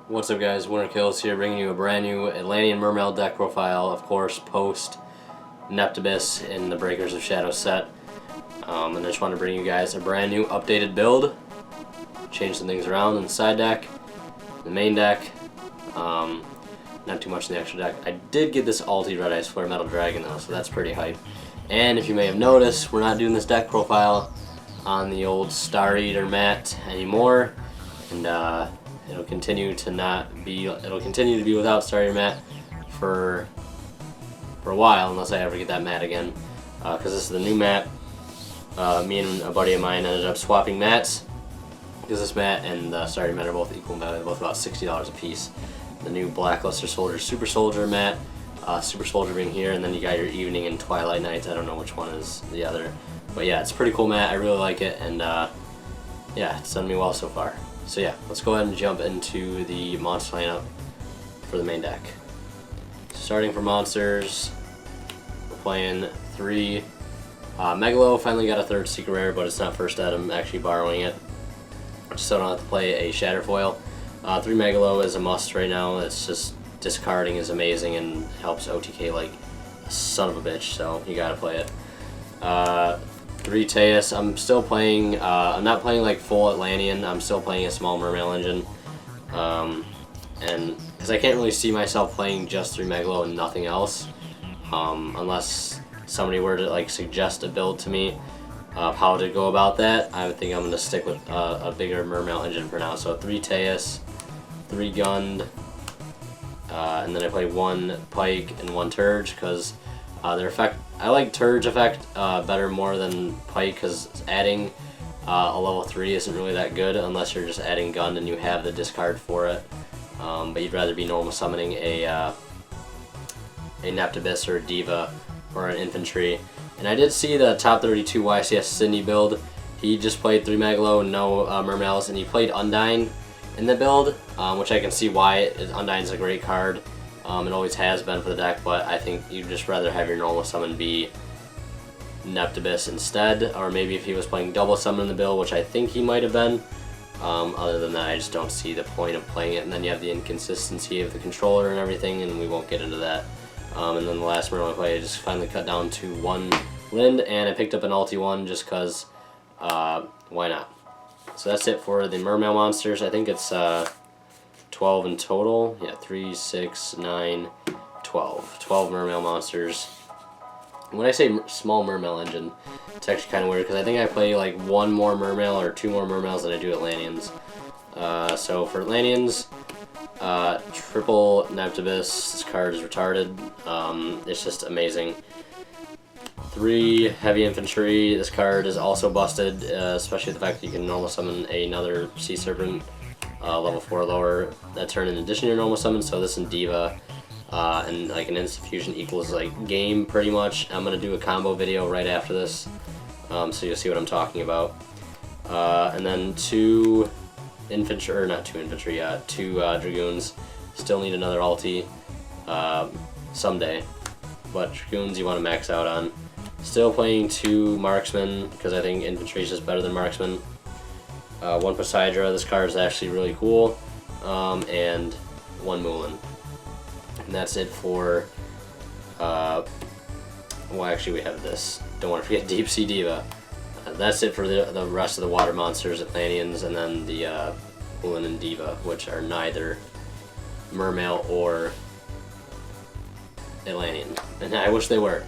What's up, guys? Winter Kills here, bringing you a brand new Atlantean Mermail deck profile, of course, post Neptibus in the Breakers of Shadow set. And I just want to bring you guys a brand new updated build. Change some things around in the side deck, the main deck. Not too much in the extra deck. I did get this Alti Red Ice Flare Metal Dragon though, so that's pretty hype. And if you may have noticed, we're not doing this deck profile on the old Star Eater mat anymore, and it'll continue to be without Star Eater mat for a while, unless I ever get that mat again. Because this is the new mat. Me and a buddy of mine ended up swapping mats, because this mat and the Star Eater mat are both equal in value, both about $60 a piece. The new Blackluster Soldier Super Soldier mat, Super Soldier being here, and then you got your Evening and Twilight Nights. I don't know which one is the other, but yeah, it's a pretty cool mat. I really like it, and yeah, it's done me well so far. So yeah, let's go ahead and jump into the monster lineup for the main deck. Starting for monsters, we're playing 3 Megalo. Finally got a 3rd secret rare, but it's not first ed. I'm actually borrowing it, just so I don't have to play a Shatterfoil. 3 Megalo is a must right now. It's just discarding is amazing and helps OTK like a son of a bitch, so you gotta play it. 3 Teus. I'm still playing, I'm not playing like full Atlantean, I'm still playing a small Mermail engine. And because I can't really see myself playing just 3 Megalo and nothing else, unless somebody were to like suggest a build to me of how to go about that. I would think I'm going to stick with a bigger Mermail engine for now. So 3 Teus, 3 Gund, and then I play 1 Pike and 1 Turge, because their effect, I like Turge effect better more than Pike, because adding a level 3 isn't really that good unless you're just adding Gun and you have the discard for it. But you'd rather be normal summoning a Neptibus or a Diva or an Infantry. And I did see the top 32 YCS Sydney build. He just played 3 Megalo, no Mermails, and he played Undyne in the build, which I can see why. Undyne's a great card. It always has been for the deck, but I think you'd just rather have your normal summon be Neptibus instead, or maybe if he was playing double summon in the build, which I think he might have been. Other than that, I just don't see the point of playing it, and then you have the inconsistency of the controller and everything, and we won't get into that. And then the last Mermail I played, I just finally cut down to 1 Lind, and I picked up an Alti 1 just because, why not? So that's it for the Mermail monsters. I think it's 12 in total. Yeah, 3, 6, 9, 12. 12 Mermail monsters. When I say small Mermail engine, it's actually kind of weird, because I think I play like 1 more Mermail or 2 more Mermails than I do Atlanteans. So for Atlanteans, triple Neptibus. This card is retarded. It's just amazing. 3 heavy infantry. This card is also busted, especially the fact that you can normal summon another Sea Serpent level 4 lower that turn in addition to your normal summon. So this and Diva and like an instant fusion equals like game pretty much. I'm gonna do a combo video right after this, so you'll see what I'm talking about. And then 2 infantry, or not 2 infantry, 2 dragoons. Still need another Alti someday, but dragoons you want to max out on. Still playing 2 marksmen, because I think infantry is just better than marksmen. 1 Poseidra, this card is actually really cool, and 1 Mulan. And that's it for, well actually we have this, don't want to forget Deep Sea Diva. That's it for the rest of the water monsters, Atlanteans, and then the Mulan and Diva, which are neither Mermail or Atlantean. And I wish they were.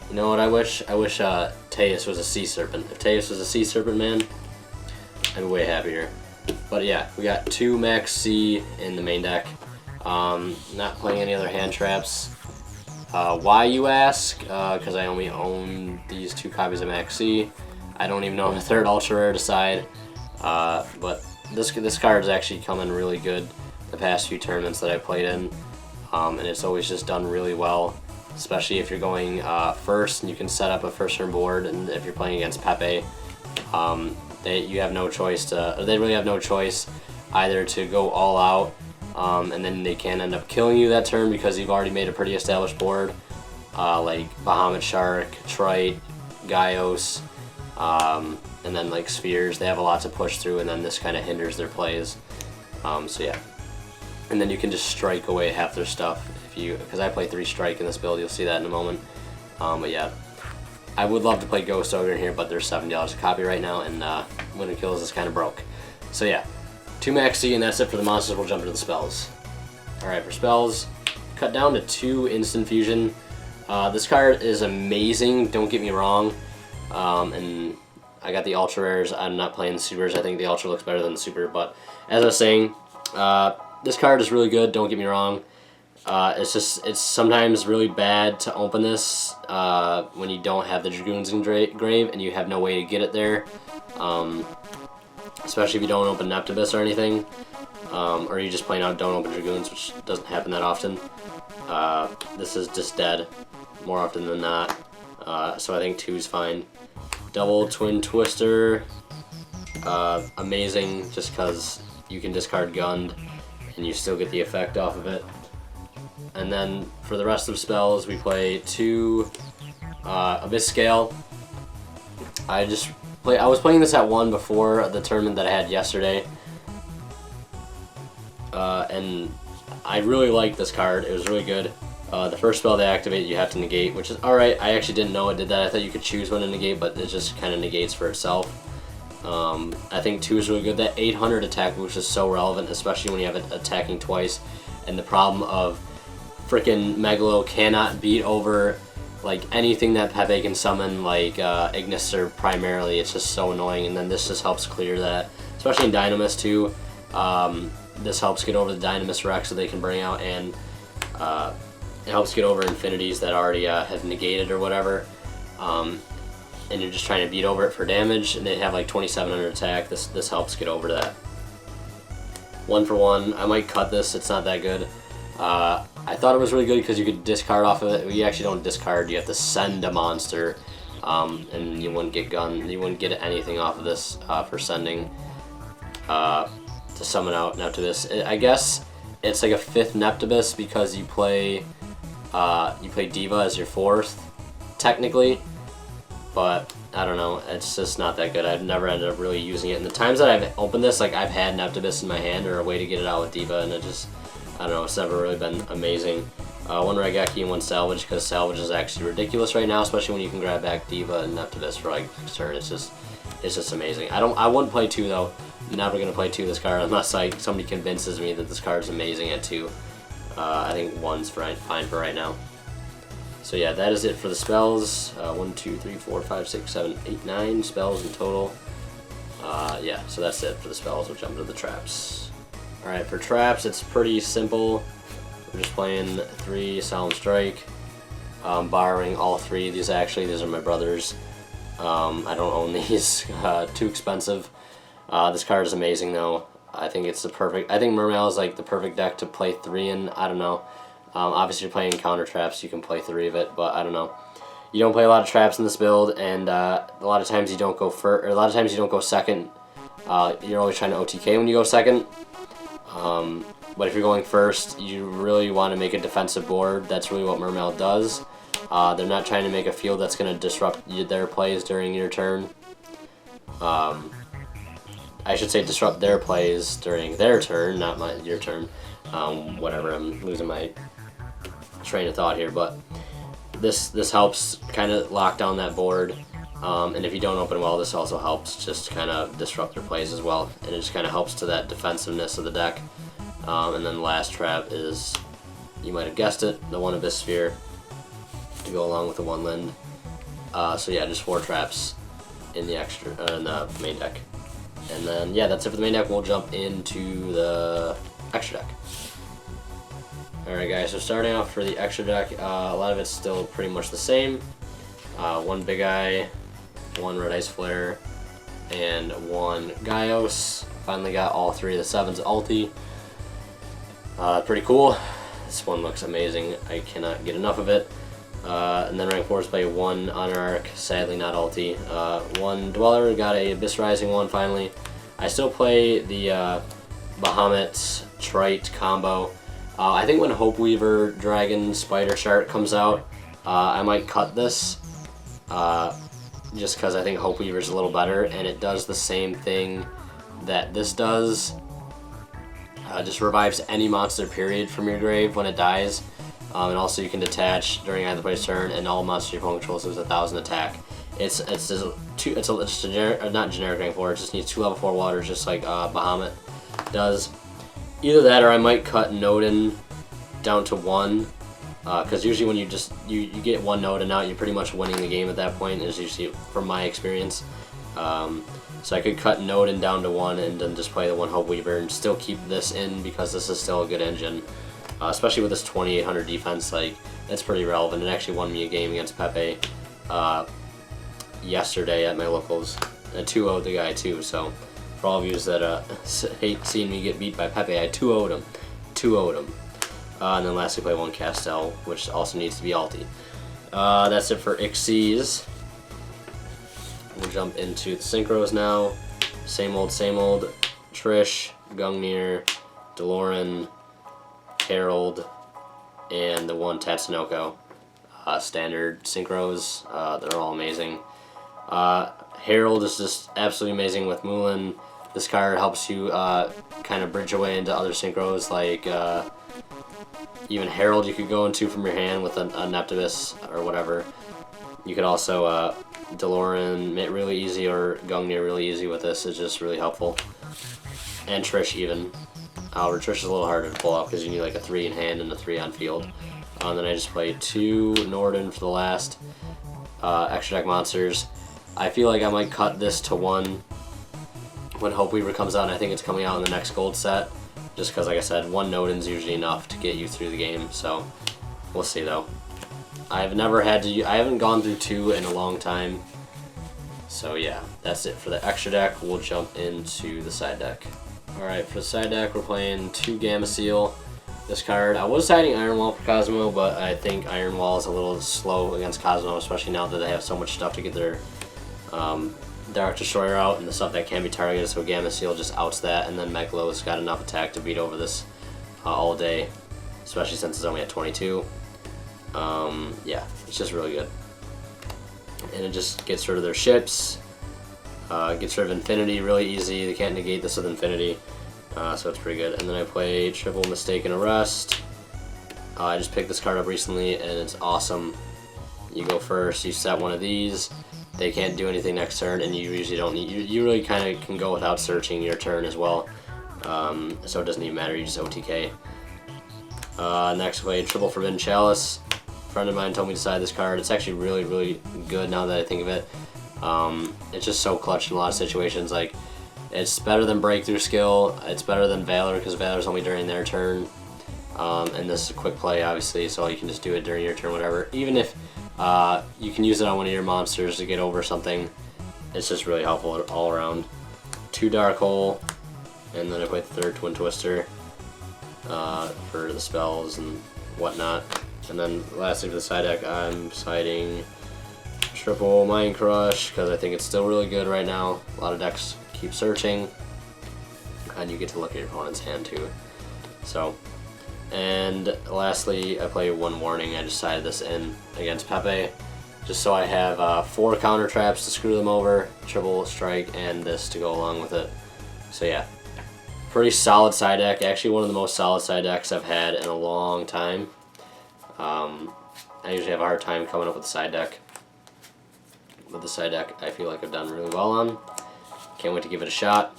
You know what I wish? I wish Teus was a Sea Serpent. If Teus was a Sea Serpent, man, I'd be way happier. But yeah, we got 2 Max C in the main deck. Not playing any other hand traps. Why, you ask? Because I only own these 2 copies of Max C. I don't even know the 3rd Ultra Rare to side. But this card is actually coming really good the past few tournaments that I played in. And it's always just done really well, especially if you're going first and you can set up a first turn board, and if you're playing against Pepe, you have no choice to, or they really have no choice either to go all out, and then they can end up killing you that turn because you've already made a pretty established board, like Bahamut Shark, Trite, Gaios, and then like Spheres. They have a lot to push through, and then this kind of hinders their plays. So yeah. and then you can just strike away half their stuff if you, because I play 3 strike in this build. You'll see that in a moment. But yeah, I would love to play Ghost Ogre in here, but they're $70 a copy right now, and Winter Kills is kind of broke. So yeah, 2 Max C, and that's it for the monsters. We'll jump into the spells. Alright, for spells, cut down to 2 Instant Fusion. This card is amazing, don't get me wrong. And I got the Ultra Rares. I'm not playing the Supers. I think the Ultra looks better than the Super, but as I was saying, this card is really good, don't get me wrong. It's sometimes really bad to open this when you don't have the Dragoons Grave and you have no way to get it there. Especially if you don't open Neptibus or anything. Or you just plain out don't open Dragoons, which doesn't happen that often. This is just dead more often than not. So I think 2 is fine. Double Twin Twister, amazing just because you can discard Gund and you still get the effect off of it. And then for the rest of spells, we play 2 Abyss Scale. I was playing this at 1 before the tournament that I had yesterday, and I really liked this card. It was really good. The first spell they activate, you have to negate, which is alright. I actually didn't know it did that. I thought you could choose when to negate, but it just kind of negates for itself. I think 2 is really good. That 800 attack boost is so relevant, especially when you have it attacking twice, and the problem of freaking Megalo cannot beat over like anything that Pepe can summon, like Ignister primarily. It's just so annoying, and then this just helps clear that, especially in Dynamis too. This helps get over the Dynamis Rex so they can bring out, and it helps get over Infinities that already have negated or whatever. And you're just trying to beat over it for damage, and they have like 2700 attack. This helps get over that. 1 for 1. I might cut this. It's not that good. I thought it was really good because you could discard off of it. You actually don't discard. You have to send a monster, and you wouldn't get You wouldn't get anything off of this for sending to summon out Neptibus. I guess it's like a 5th Neptibus because you play Diva as your 4th, technically. But I don't know. It's just not that good. I've never ended up really using it. And the times that I've opened this, like I've had Neptibus in my hand or a way to get it out with Diva, and it just, I don't know, it's never really been amazing. 1 Raigeki and 1 Salvage, because Salvage is actually ridiculous right now, especially when you can grab back Diva and Neptibus for like turn. It's just amazing. I wouldn't play 2 though. I'm never gonna play 2 this card unless somebody convinces me that this card is amazing at 2. I think 1's fine for right now. So yeah, that is it for the spells. 1, 2, 3, 4, 5, 6, 7, 8, 9 spells in total. Yeah, so that's it for the spells. We'll jump into the traps. Alright, for traps, it's pretty simple. We're just playing 3 Solemn Strike. Borrowing all 3. These are my brother's. I don't own these. Too expensive. This card is amazing though. I think it's the perfect. I think Mermail is like the perfect deck to play 3 in. I don't know. Obviously, you're playing counter traps. You can play 3 of it, but I don't know. You don't play a lot of traps in this build, and a lot of times you don't go first. Or a lot of times you don't go second. You're always trying to OTK when you go second. But if you're going first, you really want to make a defensive board. That's really what Mermail does. They're not trying to make a field that's going to disrupt their plays during your turn. I should say disrupt their plays during their turn, not your turn. Whatever, I'm losing my train of thought here, but this helps kind of lock down that board. And if you don't open well, this also helps just kind of disrupt their plays as well, and it just kind of helps to that defensiveness of the deck. And then the last trap is, you might have guessed it, the 1 Abyss Sphere to go along with the 1 Lind. So yeah, just 4 traps in the in the main deck. And then yeah, that's it for the main deck. We'll jump into the extra deck. Alright guys, so starting off for the extra deck, a lot of it's still pretty much the same. 1 Big Eye, 1 Red Ice Flare, and 1 Gaios. Finally got all 3 of the 7's ulti. Pretty cool. This one looks amazing. I cannot get enough of it. And then rank 4s play 1 Honor, sadly not ulti. 1 Dweller, got a Abyss Rising one finally. I still play the Bahamut Trite combo. I think when Hope Weaver Dragon Spider Shark comes out, I might cut this. Just because I think Hope Weaver's a little better, and it does the same thing that this does. Just revives any monster period from your grave when it dies. And also you can detach during either player's turn, and all monsters your opponent controls lose 1,000 attack. It's just a generic, not generic rank 4. It just needs 2 level 4 waters, just like Bahamut does. Either that, or I might cut Nodin down to 1, because usually when you get 1 Nodin out, you're pretty much winning the game at that point. Is usually from my experience. So I could cut Nodin down to 1 and then just play the 1 Hope Weaver and still keep this in because this is still a good engine. Especially with this 2800 defense, like, it's pretty relevant. It actually won me a game against Pepe yesterday at my locals. I 2-0'd the guy too, so for all of you that hate seeing me get beat by Pepe, I 2-0'd him. 2-0'd him. And then lastly play 1 Castel, which also needs to be ulti. That's it for Ixies. We'll jump into the synchros now. Same old, same old. Trish, Gungnir, Deloran, Harold, and the 1 Tatsunoko. Standard synchros. They're all amazing. Harold is just absolutely amazing with Mulan. This card helps you kind of bridge away into other synchros, like even Harold you could go into from your hand with a Neptibus or whatever. You could also Deloran really easy, or Gungnir really easy with this. It's just really helpful. And Trish even. Trish is a little harder to pull out because you need like a 3 in hand and a 3 on field. Then I just played 2 Norden for the last extra deck monsters. I feel like I might cut this to 1 when Hope Weaver comes out, and I think it's coming out in the next gold set. Just because, like I said, 1 Nodin's usually enough to get you through the game, so we'll see though. I've never had to, I haven't gone through 2 in a long time. So yeah, that's it for the extra deck. We'll jump into the side deck. Alright, for the side deck, we're playing 2 Gamma Seal. This card, I was siding Iron Wall for Cosmo, but I think Iron Wall is a little slow against Cosmo, especially now that they have so much stuff to get their Dark Destroyer out and the stuff that can be targeted, so Gamma Seal just outs that, and then Megalo's got enough attack to beat over this all day, especially since it's only at 22. Yeah, it's just really good. And it just gets rid of their ships, gets rid of Infinity really easy. They can't negate this with Infinity, so it's pretty good. And then I play Triple Mistaken Arrest. I just picked this card up recently, and it's awesome. You go first, you set one of these. They can't do anything next turn, and you usually don't need. You really kind of can go without searching your turn as well, so it doesn't even matter. You just OTK. Next, play Triple Forbidden Chalice. A friend of mine told me to side this card. It's actually really, really good now that I think of it. It's just so clutch in a lot of situations. Like, it's better than Breakthrough Skill. It's better than Valor because Valor's only during their turn. And this is a quick play, obviously, so you can just do it during your turn, whatever. Even if you can use it on one of your monsters to get over something, it's just really helpful all around. 2 Dark Hole, and then I play the 3rd Twin Twister for the spells and whatnot. And then lastly for the side deck, I'm siding Triple Mind Crush because I think it's still really good right now. A lot of decks keep searching, and you get to look at your opponent's hand too. So, and lastly, I play 1 Warning. I just sided this in against Pepe, just so I have 4 counter traps to screw them over, Triple Strike, and this to go along with it. So yeah, pretty solid side deck. Actually, one of the most solid side decks I've had in a long time. I usually have a hard time coming up with a side deck, but the side deck I feel like I've done really well on. Can't wait to give it a shot.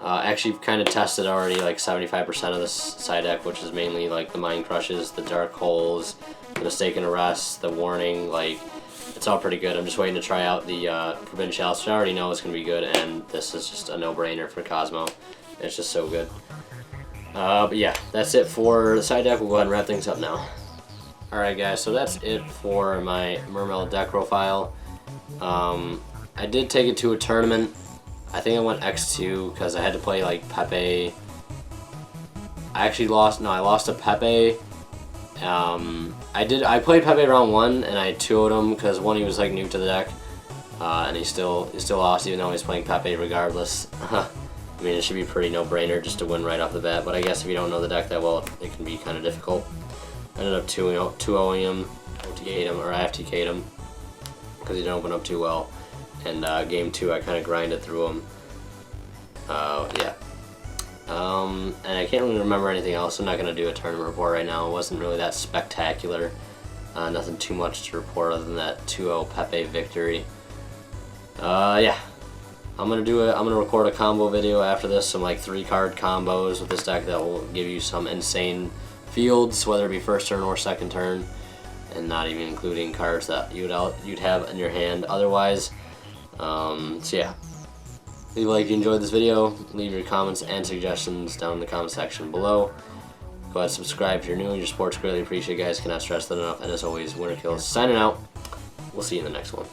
Actually kind of tested already like 75% of this side deck, which is mainly like the Mind Crushes, the Dark Holes, the Mistaken Arrest, the Warning. Like, it's all pretty good. I'm just waiting to try out the Forbidden Chalice, which I already know is going to be good, and this is just a no-brainer for Cosmo. It's just so good. But yeah, that's it for the side deck. We'll go ahead and wrap things up now. Alright guys, so that's it for my Mermail deck profile. I did take it to a tournament. I think I went X2 because I had to play like Pepe. I actually lost, no, I lost to Pepe. I played Pepe round 1 and I 2-0'd him because one, he was like new to the deck. And he still lost even though he's playing Pepe regardless. I mean, it should be pretty no-brainer just to win right off the bat, but I guess if you don't know the deck that well, it can be kind of difficult. I ended up 2-0'ing him, OTK'd him, or I FTK'd him, because he didn't open up too well. And game 2, I kind of grinded through him. Yeah. And I can't really remember anything else. I'm not going to do a tournament report right now. It wasn't really that spectacular. Nothing too much to report other than that 2-0 Pepe victory. Yeah. I'm gonna record a combo video after this, some like 3-card combos with this deck that will give you some insane fields, whether it be first turn or second turn, and not even including cards that you'd have in your hand otherwise. So yeah, leave a like if you enjoyed this video. Leave your comments and suggestions down in the comment section below. Go ahead and subscribe if you're new. Your support's greatly appreciated, guys. Cannot stress that enough. And as always, Winter Kills signing out. We'll see you in the next one.